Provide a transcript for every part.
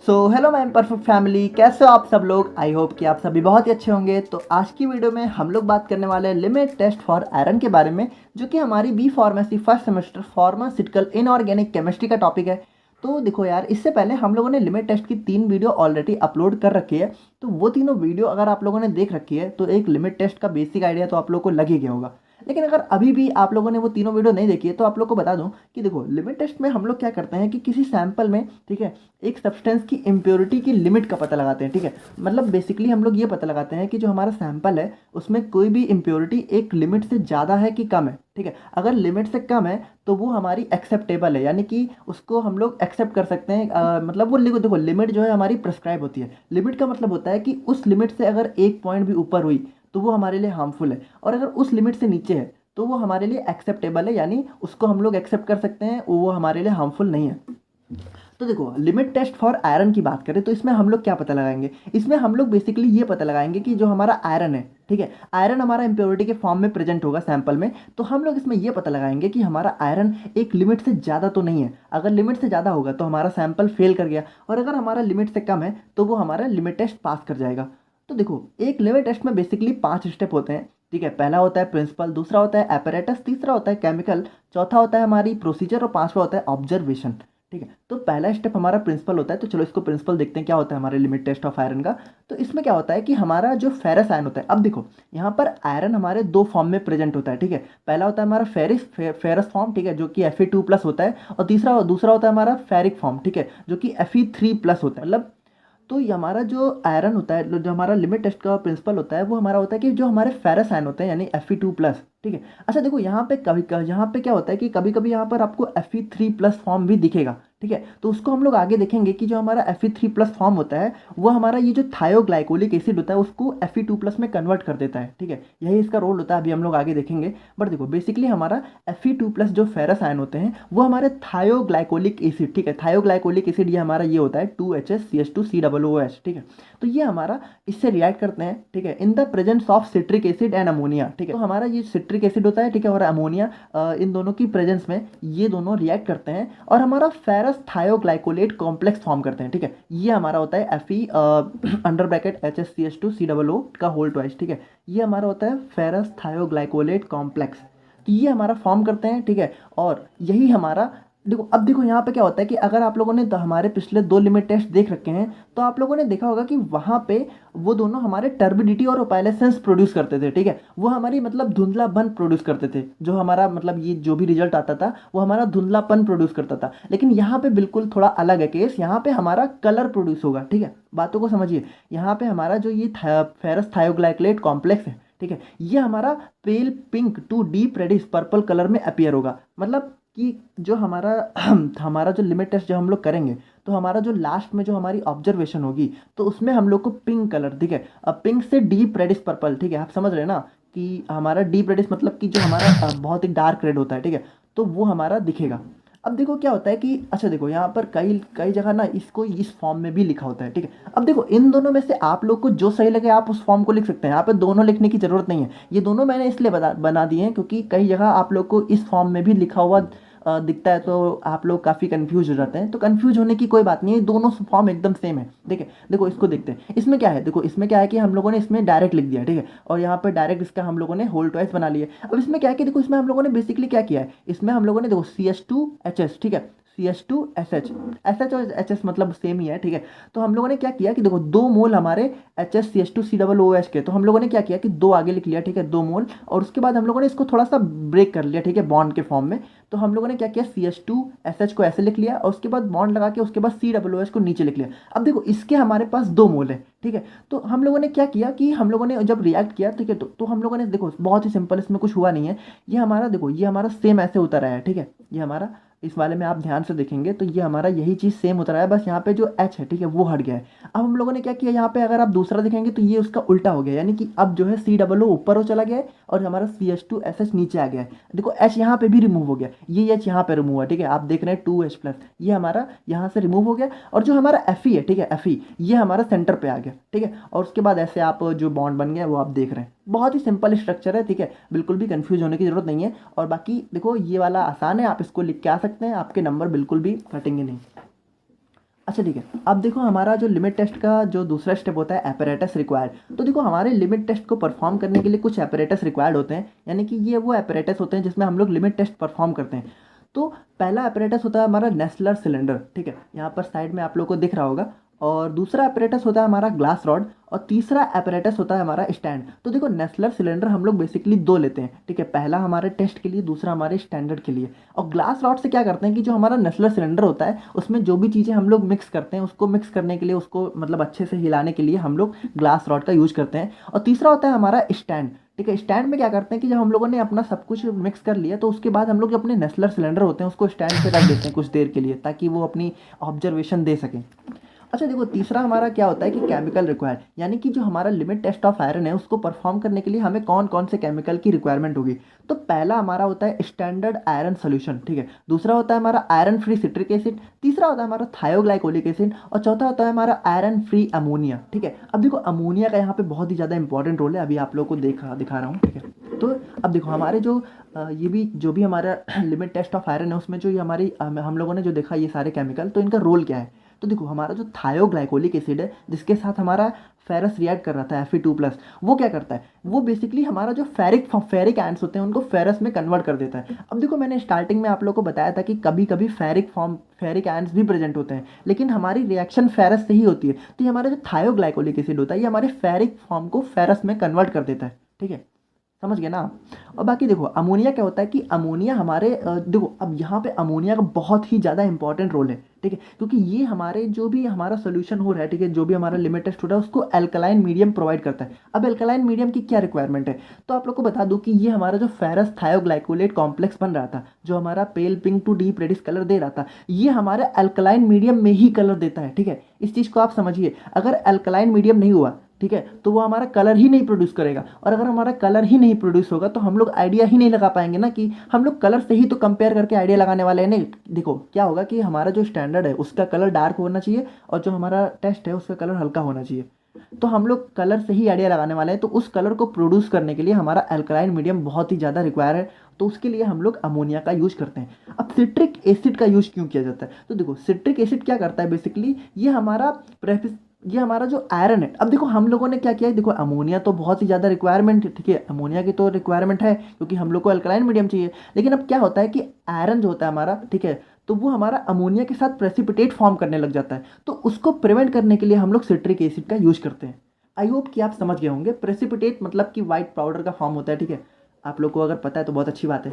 Hello my perfect family, कैसे हो आप सब लोग। आई होप कि आप सभी बहुत ही अच्छे होंगे। तो आज की वीडियो में हम लोग बात करने वाले हैं लिमिट टेस्ट फॉर आयरन के बारे में, जो कि हमारी B pharmacy first semester pharmaceutical inorganic chemistry का टॉपिक है। तो देखो यार, इससे पहले हम लोगों ने लिमिट टेस्ट की 3 वीडियो ऑलरेडी अपलोड कर रखी है। तो वो तीनों वीडियो अगर आप लोगों ने देख रखी है तो एक लिमिट टेस्ट का बेसिक आइडिया तो आप लोग को लग ही गया होगा। लेकिन अगर अभी भी आप लोगों ने वो तीनों वीडियो नहीं देखी है तो आप लोग को बता दूं कि देखो, लिमिट टेस्ट में हम लोग क्या करते हैं कि किसी सैंपल में, ठीक है, एक सब्सटेंस की इम्प्योरिटी की लिमिट का पता लगाते हैं। ठीक है, मतलब बेसिकली हम लोग ये पता लगाते हैं कि जो हमारा सैंपल है उसमें कोई भी इम्प्योरिटी एक लिमिट से ज़्यादा है कि कम है। ठीक है, अगर लिमिट से कम है तो वो हमारी एक्सेप्टेबल है, यानी कि उसको हम लोग एक्सेप्ट कर सकते हैं। मतलब वो देखो, लिमिट जो है हमारी प्रिस्क्राइब होती है। लिमिट का मतलब होता है कि उस लिमिट से अगर एक पॉइंट भी ऊपर हुई तो वो हमारे लिए हार्मफुल है, और अगर उस लिमिट से नीचे है तो वो हमारे लिए एक्सेप्टेबल है, यानी उसको हम लोग एक्सेप्ट कर सकते हैं, वो हमारे लिए हार्मफुल नहीं है। तो देखो, लिमिट टेस्ट फॉर आयरन की बात करें तो इसमें हम लोग क्या पता लगाएंगे। इसमें हम लोग बेसिकली ये पता लगाएंगे कि जो हमारा आयरन है, ठीक है, आयरन हमारा इम्प्योरिटी के फॉर्म में प्रेजेंट होगा सैंपल में। तो हम लोग इसमें ये पता लगाएंगे कि हमारा आयरन एक लिमिट से ज़्यादा तो नहीं है। अगर लिमिट से ज़्यादा होगा तो हमारा सैंपल फेल कर गया, और अगर हमारा लिमिट से कम है तो वो हमारा लिमिट टेस्ट पास कर जाएगा। तो देखो, एक लिमिट टेस्ट में बेसिकली 5 स्टेप होते हैं। ठीक है, पहला होता है प्रिंसिपल, दूसरा होता है एपरेटस, तीसरा होता है केमिकल, चौथा होता है हमारी प्रोसीजर, और पांचवा होता है ऑब्जर्वेशन। ठीक है, तो पहला स्टेप हमारा प्रिंसिपल होता है। तो चलो इसको प्रिंसिपल देखते हैं क्या होता है हमारे लिमिट टेस्ट ऑफ आयरन का। तो इसमें क्या होता है कि हमारा जो फेरस आयन होता है, अब देखो यहाँ पर आयरन हमारे दो फॉर्म में प्रेजेंट होता है। ठीक है, पहला होता है हमारा फेरस फॉर्म, ठीक है, जो कि Fe2+ होता है, और दूसरा होता है हमारा फेरिक फॉर्म, ठीक है, जो कि Fe3+ होता है। मतलब तो ये हमारा जो आयरन होता है, जो हमारा लिमिट टेस्ट का प्रिंसिपल होता है, वो हमारा होता है कि जो हमारे फेरस आयन होते हैं यानी Fe2+। ठीक है, अच्छा देखो, यहाँ पे क्या होता है कि कभी कभी यहाँ पर आपको Fe3+ फॉर्म भी दिखेगा। ठीक है, तो उसको हम लोग आगे देखेंगे कि जो हमारा Fe3+ फॉर्म होता है वो हमारा ये जो थायोग्लाइकोलिक एसिड होता है उसको Fe2+ में कन्वर्ट कर देता है। ठीक है, यही इसका रोल होता है, अभी हम लोग आगे देखेंगे। बट देखो, बेसिकली हमारा Fe2+ जो फेरस आयन होते हैं वो हमारे थायोग्लाइकोलिक एसिड, ठीक है, थायोग्लाइकोलिक एसिड ये हमारा ये होता है 2HCH2COOH। ठीक है, तो ये हमारा इससे रिएक्ट करते हैं, ठीक है, in the presence of citric acid and ammonia. ठीक है, तो हमारा ये सिट्रिक एसिड होता है, ठीक है, और अमोनिया, इन दोनों की प्रेजेंस में ये दोनों रिएक्ट करते हैं और हमारा फेरस थायोग्लाइकोलेट कॉम्प्लेक्स फॉर्म करते हैं। ठीक है, ये हमारा होता है Fe अंडर ब्रैकेट HCH2COO का होल ट्वाइस। ठीक है, ये हमारा होता है फेरस थायोग्लाइकोलेट कॉम्प्लेक्स। तो ये हमारा फॉर्म करते हैं। ठीक है, और यही हमारा देखो, अब देखो यहाँ पे क्या होता है कि अगर आप लोगों ने हमारे पिछले 2 लिमिट टेस्ट देख रखे हैं तो आप लोगों ने देखा होगा कि वहाँ पे वो दोनों हमारे टर्बिडिटी और ओपाइलेसेंस प्रोड्यूस करते थे। ठीक है, वो हमारी मतलब धुंधलापन प्रोड्यूस करते थे, जो हमारा मतलब ये जो भी रिजल्ट आता था वो हमारा धुंधलापन प्रोड्यूस करता था। लेकिन यहाँ पे बिल्कुल थोड़ा अलग है केस, यहाँ पे हमारा कलर प्रोड्यूस होगा। ठीक है, बातों को समझिए, यहाँ पे हमारा जो ये फेरस थायोग्लाइकोलेट कॉम्प्लेक्स है, ठीक है, ये हमारा pale pink to deep reddish purple colour में अपीयर होगा। मतलब कि जो हमारा हमारा जो लिमिट टेस्ट जो हम लोग करेंगे तो हमारा जो लास्ट में जो हमारी ऑब्जर्वेशन होगी तो उसमें हम लोग को पिंक कलर, ठीक है, अब पिंक से डीप रेडिश पर्पल, ठीक है, आप समझ रहे हैं ना कि हमारा डीप रेडिश मतलब कि जो हमारा बहुत ही डार्क रेड होता है। ठीक है, तो वो हमारा दिखेगा। अब देखो क्या होता है कि अच्छा देखो, यहाँ पर कई कई जगह ना इसको इस फॉर्म में भी लिखा होता है। ठीक है, अब देखो, इन दोनों में से आप लोग को जो सही लगे आप उस फॉर्म को लिख सकते हैं। यहाँ पे दोनों लिखने की ज़रूरत नहीं है, ये दोनों मैंने इसलिए बना दिए हैं क्योंकि कई जगह आप लोग को इस फॉर्म में भी लिखा हुआ दिखता है, तो आप लोग काफ़ी कंफ्यूज हो जाते हैं। तो कंफ्यूज होने की कोई बात नहीं है, दोनों फॉर्म एकदम सेम है। ठीक है, देखो इसको देखते हैं, इसमें क्या है। देखो इसमें क्या है कि हम लोगों ने इसमें डायरेक्ट लिख दिया, ठीक है, और यहाँ पर डायरेक्ट इसका हम लोगों ने होल ट्वाइस बना लिया। अब इसमें क्या है कि देखो, इसमें हम लोगों ने बेसिकली क्या किया है, इसमें हम लोगों ने देखो CH2HS, ठीक है, CH2SH और HS मतलब सेम ही है। ठीक है, तो हम लोगों ने क्या किया कि देखो 2 मोल हमारे HCH2COOH के, तो हम लोगों ने क्या किया कि 2 आगे लिख लिया, ठीक है, 2 मोल, और उसके बाद हम लोगों ने इसको थोड़ा सा ब्रेक कर लिया, ठीक है, बॉन्ड के फॉर्म में। तो हम लोगों ने क्या किया, CH2SH को ऐसे लिख लिया और उसके बाद बॉन्ड लगा के उसके बाद COOH को नीचे लिख लिया। अब देखो इसके हमारे पास 2 मोल है। ठीक है, तो हम लोगों ने क्या किया कि हम लोगों ने जब रिएक्ट किया, ठीक है, तो हम लोगों ने देखो बहुत ही सिंपल, इसमें कुछ हुआ नहीं है। ये हमारा देखो, ये हमारा सेम ऐसे उतर आया है। ठीक है, ये हमारा इस वाले में आप ध्यान से देखेंगे तो ये हमारा यही चीज़ सेम उतर आया है, बस यहाँ पे जो H है, ठीक है, वो हट गया है। अब हम लोगों ने क्या किया, यहाँ पे अगर आप दूसरा देखेंगे तो ये उसका उल्टा हो गया, यानी कि अब जो है COO ऊपर हो चला गया है और हमारा CH2SH नीचे आ गया है। देखो H यहाँ पे भी रिमूव हो गया, ये H यहाँ पे रिमूव हुआ। ठीक है, आप देख रहे हैं 2H+, ये हमारा यहाँ से रिमूव हो गया, और जो हमारा Fe है, ठीक है, Fe ये हमारा सेंटर पे आ गया। ठीक है, और उसके बाद ऐसे आप जो बॉन्ड बन गया वो आप देख रहे हैं, बहुत ही सिंपल स्ट्रक्चर है। ठीक है, बिल्कुल भी कंफ्यूज होने की ज़रूरत नहीं है। और बाकी देखो ये वाला आसान है, आप इसको लिख के आ सकते हैं, आपके नंबर बिल्कुल भी कटेंगे नहीं। अच्छा ठीक है, अब देखो हमारा जो लिमिट टेस्ट का जो दूसरा स्टेप होता है एपरेटस रिक्वायर्ड। तो देखो हमारे लिमिट टेस्ट को परफॉर्म करने के लिए कुछ एपरेटस रिक्वायर्ड होते हैं, यानी कि ये वो एपरेटस होते हैं जिसमें हम लोग लिमिट टेस्ट परफॉर्म करते हैं। तो पहला एपरेटस होता है हमारा नेस्लर सिलेंडर, ठीक है, यहाँ पर साइड में आप लोग को दिख रहा होगा। और दूसरा एपरेटस होता है हमारा ग्लास रॉड, और तीसरा एपरेटस होता है हमारा स्टैंड। तो देखो नेस्लर सिलेंडर हम लोग बेसिकली दो लेते हैं, ठीक है, पहला हमारे टेस्ट के लिए, दूसरा हमारे स्टैंडर्ड के लिए। और ग्लास रॉड से क्या करते हैं कि जो हमारा नेस्लर सिलेंडर होता है उसमें जो भी चीज़ें हम लोग मिक्स करते हैं उसको मिक्स करने के लिए, उसको मतलब अच्छे से हिलाने के लिए हम लोग ग्लास रॉड का यूज करते हैं। और तीसरा होता है हमारा स्टैंड, ठीक है। स्टैंड में क्या करते हैं कि जब हम लोगों ने अपना सब कुछ मिक्स कर लिया तो उसके बाद हम लोग जो अपने नेस्लर सिलेंडर होते हैं उसको स्टैंड पे रख देते हैं कुछ देर के लिए, ताकि वो अपनी ऑब्जर्वेशन दे सकें। अच्छा देखो तीसरा हमारा क्या होता है कि केमिकल रिक्वायर्ड, यानी कि जो हमारा लिमिट टेस्ट ऑफ आयरन है उसको परफॉर्म करने के लिए हमें कौन कौन से केमिकल की रिक्वायरमेंट होगी। तो पहला हमारा होता है स्टैंडर्ड आयरन सोल्यूशन, ठीक है। दूसरा होता है हमारा आयरन फ्री सिट्रिक एसिड। तीसरा होता है हमारा थायोग्लाइकोलिक एसिड। और चौथा होता है हमारा आयरन फ्री अमोनिया, ठीक है। अब देखो अमोनिया का यहाँ पे बहुत ही ज़्यादा इंपॉर्टेंट रोल है, अभी आप लोग को दिखा रहा हूँ, ठीक है। तो अब देखो हमारे ये भी जो भी हमारा लिमिट टेस्ट ऑफ आयरन है उसमें जो ये हमारी हम लोगों ने जो देखा ये सारे केमिकल, तो इनका रोल क्या है। तो देखो हमारा जो थायोग्लाइकोलिक एसिड है जिसके साथ हमारा फेरस रिएक्ट कर रहा था Fe2+, वो क्या करता है, वो बेसिकली हमारा जो फेरिक आयंस होते हैं उनको फेरस में कन्वर्ट कर देता है। अब देखो मैंने स्टार्टिंग में आप लोगों को बताया था कि कभी कभी फेरिक आयंस भी प्रेजेंट होते हैं, लेकिन हमारी रिएक्शन फेरस से ही होती है। तो ये हमारा जो थायोग्लाइकोलिक एसिड होता है ये हमारे फेरिक फॉर्म को फेरस में कन्वर्ट कर देता है, ठीक है, समझ गए ना आप। और बाकी देखो अमोनिया क्या होता है कि अमोनिया हमारे देखो अब यहाँ पे अमोनिया का बहुत ही ज़्यादा इंपॉर्टेंट रोल है, ठीक है, क्योंकि ये हमारे जो भी हमारा सोल्यूशन हो रहा है, ठीक है, जो भी हमारा लिमिट टेस्ट हो रहा है उसको एल्कलाइन मीडियम प्रोवाइड करता है। अब एल्कलाइन मीडियम की क्या रिक्वायरमेंट है, तो आप लोग को बता दूं कि ये हमारा जो फेरस थायोग्लाइकोलेट कॉम्प्लेक्स बन रहा था, जो हमारा pale pink to deep reddish colour दे रहा था, ये हमारे एल्कलाइन मीडियम में ही कलर देता है, ठीक है। इस चीज़ को आप समझिए, अगर एल्कलाइन मीडियम नहीं हुआ, ठीक है, तो वो हमारा कलर ही नहीं प्रोड्यूस करेगा। और अगर हमारा कलर ही नहीं प्रोड्यूस होगा तो हम लोग आइडिया ही नहीं लगा पाएंगे ना, कि हम लोग कलर से ही तो कंपेयर करके आइडिया लगाने वाले हैं। नहीं, देखो क्या होगा कि हमारा जो स्टैंडर्ड है उसका कलर डार्क होना चाहिए और जो हमारा टेस्ट है उसका कलर हल्का होना चाहिए। तो हम लोग कलर से ही आइडिया लगाने वाले हैं, तो उस कलर को प्रोड्यूस करने के लिए हमारा अल्कलाइन मीडियम बहुत ही ज़्यादा रिक्वायर है। तो उसके लिए हम लोग अमोनिया का यूज करते हैं। अब सिट्रिक एसिड का यूज क्यों किया जाता है, तो देखो सिट्रिक एसिड क्या करता है बेसिकली, ये हमारा जो आयरन है। अब देखो हम लोगों ने क्या किया है, देखो अमोनिया तो बहुत ही ज़्यादा रिक्वायरमेंट है, ठीक है, अमोनिया की तो रिक्वायरमेंट है क्योंकि हम लोग को अल्कलाइन मीडियम चाहिए। लेकिन अब क्या होता है कि आयरन जो होता है हमारा, ठीक है, तो वो हमारा अमोनिया के साथ प्रेसिपिटेट फॉर्म करने लग जाता है। तो उसको प्रिवेंट करने के लिए हम लोग सिट्रिक एसिड का यूज करते हैं। आई होप कि आप समझ गए होंगे। प्रेसिपिटेट मतलब कि वाइट पाउडर का फॉर्म होता है, ठीक है, आप लोग को अगर पता है तो बहुत अच्छी बात है।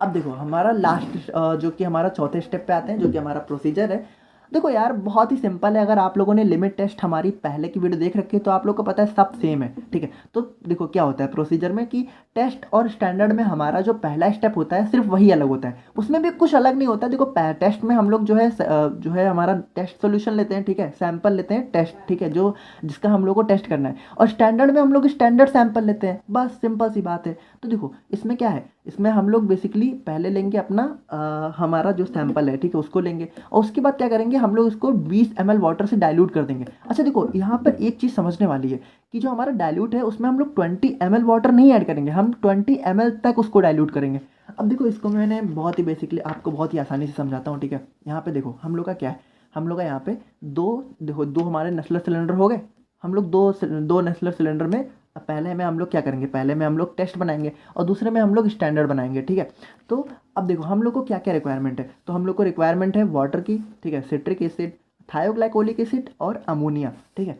अब देखो हमारा लास्ट जो कि हमारा चौथे स्टेप पे आते हैं, जो कि हमारा प्रोसीजर है। देखो यार बहुत ही सिंपल है, अगर आप लोगों ने लिमिट टेस्ट हमारी पहले की वीडियो देख रखी है तो आप लोग को पता है सब सेम है, ठीक है। तो देखो क्या होता है प्रोसीजर में कि टेस्ट और स्टैंडर्ड में हमारा जो पहला स्टेप होता है सिर्फ वही अलग होता है, उसमें भी कुछ अलग नहीं होता। देखो टेस्ट में हम लोग जो है हमारा टेस्ट सोल्यूशन लेते हैं, ठीक है, सैंपल लेते हैं टेस्ट, ठीक है, जो जिसका हम लोग को टेस्ट करना है। और स्टैंडर्ड में हम लोग स्टैंडर्ड सैंपल लेते हैं, बस सिंपल सी बात है। तो देखो इसमें क्या है, इसमें हम लोग बेसिकली पहले लेंगे अपना हमारा जो सैंपल है, ठीक है, उसको लेंगे और उसके बाद क्या करेंगे, हम लोग इसको 20 ml वाटर से डाइल्यूट कर देंगे। अच्छा देखो यहाँ पर एक चीज़ समझने वाली है कि जो हमारा डाइल्यूट है उसमें हम लोग 20 ml वाटर नहीं ऐड करेंगे, हम 20 ml तक उसको डाइल्यूट करेंगे। अब देखो इसको मैंने बहुत ही बेसिकली आपको बहुत ही आसानी से समझाता हूँ, ठीक है। यहाँ पे देखो हम लोग का क्या है, हम लोग का यहाँ पे दो हमारे नेस्लर सिलेंडर हो गए। हम लोग दो नेस्लर सिलेंडर में पहले में हम लोग क्या करेंगे, पहले में हम लोग टेस्ट बनाएंगे और दूसरे में हम लोग स्टैंडर्ड बनाएंगे, ठीक है। तो अब देखो हम लोग को क्या क्या रिक्वायरमेंट है, तो हम लोग को रिक्वायरमेंट है वाटर की, ठीक है, सिट्रिक एसिड, थायोग्लाइकोलिक एसिड और अमोनिया, ठीक है।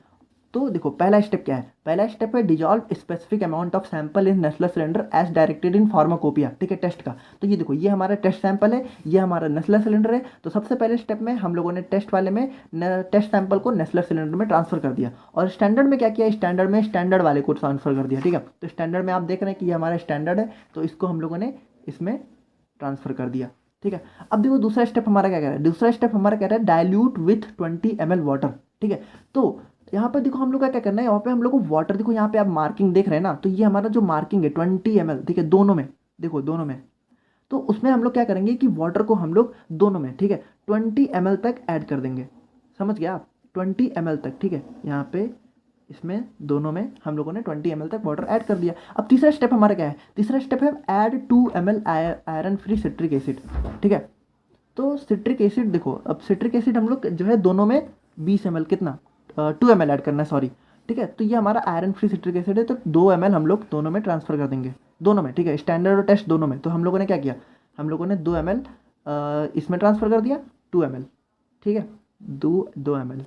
तो देखो पहला स्टेप क्या है, पहला स्टेप है dissolve specific amount of sample in Nessler cylinder as directed in pharmacopoeia, ठीक है, टेस्ट का। तो ये देखो ये हमारा टेस्ट सैंपल है, ये हमारा नेस्लर सिलेंडर है। तो सबसे पहले स्टेप में हम लोगों ने टेस्ट वाले में टेस्ट सैंपल को नेस्लर सिलेंडर में ट्रांसफर कर दिया और स्टैंडर्ड में क्या किया, स्टैंडर्ड में स्टैंडर्ड वाले को ट्रांसफर कर दिया, ठीक है। तो स्टैंडर्ड में आप देख रहे हैं कि ये हमारा स्टैंडर्ड है, तो इसको हम लोगों ने इसमें ट्रांसफर कर दिया, ठीक है। अब देखो दूसरा स्टेप हमारा क्या कह रहा है, दूसरा स्टेप हमारा कह रहा है डाइल्यूट विथ 20 ml वाटर, ठीक है। तो यहाँ पर देखो हम लोग का क्या करना है, यहाँ पे हम लोग को वाटर, देखो यहाँ पे आप मार्किंग देख रहे हैं ना, तो ये हमारा जो मार्किंग है 20 ml, ठीक है, दोनों में, देखो दोनों में। तो उसमें हम लोग क्या करेंगे कि वाटर को हम लोग दोनों में, ठीक है, 20 ml तक ऐड कर देंगे, समझ गया आप, 20 ml तक, ठीक है। यहाँ पे इसमें दोनों में हम लोगों ने 20 ml तक वाटर ऐड कर दिया। अब तीसरा स्टेप हमारा क्या है, तीसरा स्टेप है add 2 ml iron free citric acid, ठीक है। तो सिट्रिक एसिड देखो, अब सिट्रिक एसिड हम लोग जो है दोनों में 20 ml कितना 2 ml ऐड करना है, सॉरी। ठीक है, तो ये हमारा आयरन फ्री सिट्रिक एसिड है, तो 2 ml हम लोग दोनों में ट्रांसफ़र कर देंगे, दोनों में। ठीक है, स्टैंडर्ड और टेस्ट दोनों में। तो हम लोगों ने क्या किया, हम लोगों ने 2 ml इसमें ट्रांसफ़र कर दिया, 2 ml। ठीक है, 2 ml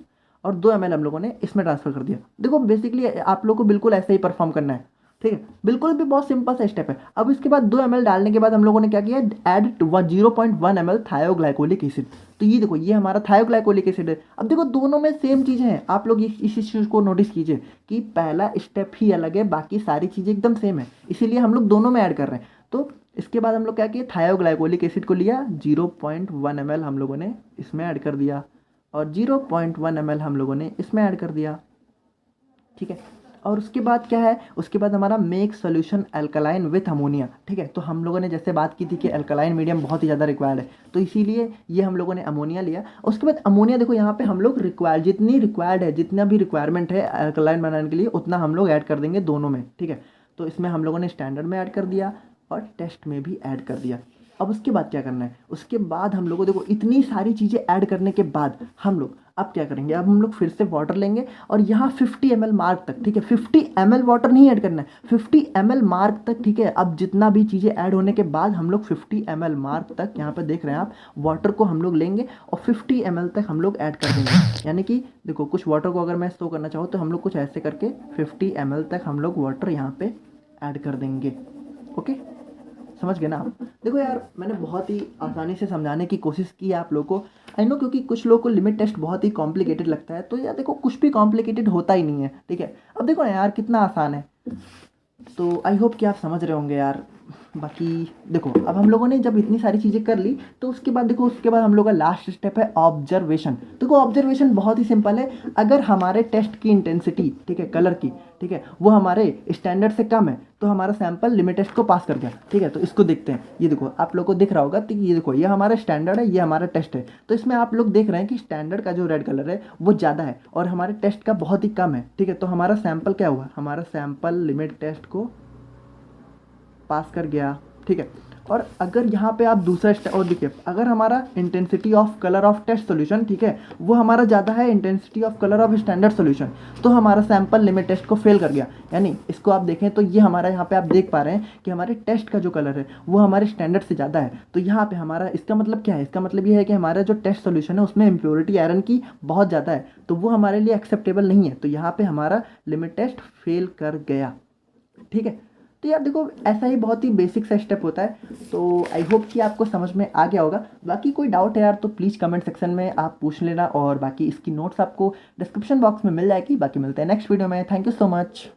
और 2 ml हम लोगों ने इसमें ट्रांसफ़र कर दिया। देखो बेसिकली आप लोग को बिल्कुल ऐसे ही परफॉर्म करना है। ठीक है, बिल्कुल भी बहुत सिंपल सा स्टेप है। अब इसके बाद 2 ml डालने के बाद हम लोगों ने क्या किया, ऐड 0.1 ml थायोग्लाइकोलिक एसिड। तो ये देखो, ये हमारा थायोग्लाइकोलिक एसिड है। अब देखो दोनों में सेम चीज़ें हैं, आप लोग इस चीज़ को नोटिस कीजिए कि पहला स्टेप ही अलग है, बाकी सारी चीज़ें एकदम सेम है, इसीलिए हम लोग दोनों में ऐड कर रहे हैं। तो इसके बाद हम लोग क्या किए, थायोग्लाइकोलिक एसिड को लिया, 0.1 ml हम लोगों ने इसमें ऐड कर दिया और 0.1 ml हम लोगों ने इसमें ऐड कर दिया। ठीक है, और उसके बाद क्या है, उसके बाद हमारा make solution alkaline with ammonia. ठीक है, तो हम लोगों ने जैसे बात की थी कि अल्कलाइन मीडियम बहुत ही ज़्यादा रिक्वायर्ड है, तो इसीलिए ये हम लोगों ने अमोनिया लिया। उसके बाद अमोनिया देखो यहाँ पे हम लोग जितनी रिक्वायर्ड है, जितना भी रिक्वायरमेंट है अल्कलाइन बनाने के लिए, उतना हम लोग ऐड कर देंगे दोनों में। ठीक है, तो इसमें हम लोगों ने स्टैंडर्ड में ऐड कर दिया और टेस्ट में भी ऐड कर दिया। अब उसके बाद क्या करना है, उसके बाद हम लोगों देखो इतनी सारी चीज़ें ऐड करने के बाद हम लोग अब क्या करेंगे, अब हम लोग फिर से वाटर लेंगे और यहाँ 50 ml मार्क तक, ठीक है 50 ml वाटर नहीं ऐड करना है, 50 ml मार्क तक। ठीक है, अब जितना भी चीज़ें ऐड होने के बाद हम लोग 50 ml मार्क तक, यहाँ पे देख रहे हैं आप, वाटर को हम लोग लेंगे और 50 ml तक हम लोग ऐड कर देंगे। यानी कि देखो कुछ वाटर को अगर मैं शो करना चाहूँ तो हम लोग कुछ ऐसे करके 50 ml तक हम लोग वाटर यहाँ पे ऐड कर देंगे। ओके, समझ गए ना आप। देखो यार, मैंने बहुत ही आसानी से समझाने की कोशिश की है आप लोगों को, आई नो, क्योंकि कुछ लोगों को लिमिट टेस्ट बहुत ही कॉम्प्लिकेटेड लगता है, तो यार देखो कुछ भी कॉम्प्लिकेटेड होता ही नहीं है। ठीक है, अब देखो ना यार कितना आसान है, तो आई होप कि आप समझ रहे होंगे यार। बाकी देखो, अब हम लोगों ने जब इतनी सारी चीज़ें कर ली, तो उसके बाद देखो, उसके बाद हम लोग का लास्ट स्टेप है ऑब्जर्वेशन। देखो ऑब्जर्वेशन बहुत ही सिंपल है, अगर हमारे टेस्ट की इंटेंसिटी, ठीक है, कलर की, ठीक है, वो हमारे स्टैंडर्ड से कम है, तो हमारा सैंपल लिमिट टेस्ट को पास कर गया। ठीक है, तो इसको देखते हैं, ये देखो आप लोग को दिख रहा होगा, तो ये देखो, ये हमारा स्टैंडर्ड है, ये हमारा टेस्ट है। तो इसमें आप लोग देख रहे हैं कि स्टैंडर्ड का जो रेड कलर है वो ज़्यादा है और हमारे टेस्ट का बहुत ही कम है। ठीक है, तो हमारा सैंपल क्या हुआ, हमारा सैंपल लिमिट टेस्ट को पास कर गया। ठीक है, और अगर यहाँ पे आप दूसरा स्टेप और देखिए, अगर हमारा intensity of colour of test solution, ठीक है, वो हमारा ज़्यादा है intensity of colour of standard solution, तो हमारा सैंपल लिमिट टेस्ट को फेल कर गया। यानी इसको आप देखें तो ये हमारा यहाँ पे आप देख पा रहे हैं कि हमारे टेस्ट का जो कलर है वो हमारे स्टैंडर्ड से ज़्यादा है। तो यहाँ पे हमारा, इसका मतलब क्या है, इसका मतलब ये है कि हमारा जो टेस्ट सॉल्यूशन है उसमें इम्प्योरिटी आयरन की बहुत ज़्यादा है, तो वो हमारे लिए एक्सेप्टेबल नहीं है। तो यहाँ पे हमारा लिमिट टेस्ट फेल कर गया। ठीक है, तो यार देखो ऐसा ही बहुत ही बेसिक सा स्टेप होता है। तो आई होप कि आपको समझ में आ गया होगा। बाकी कोई डाउट है यार तो प्लीज़ कमेंट सेक्शन में आप पूछ लेना, और बाकी इसकी नोट्स आपको डिस्क्रिप्शन बॉक्स में मिल जाएगी। बाकी मिलते हैं नेक्स्ट वीडियो में। Thank you so much.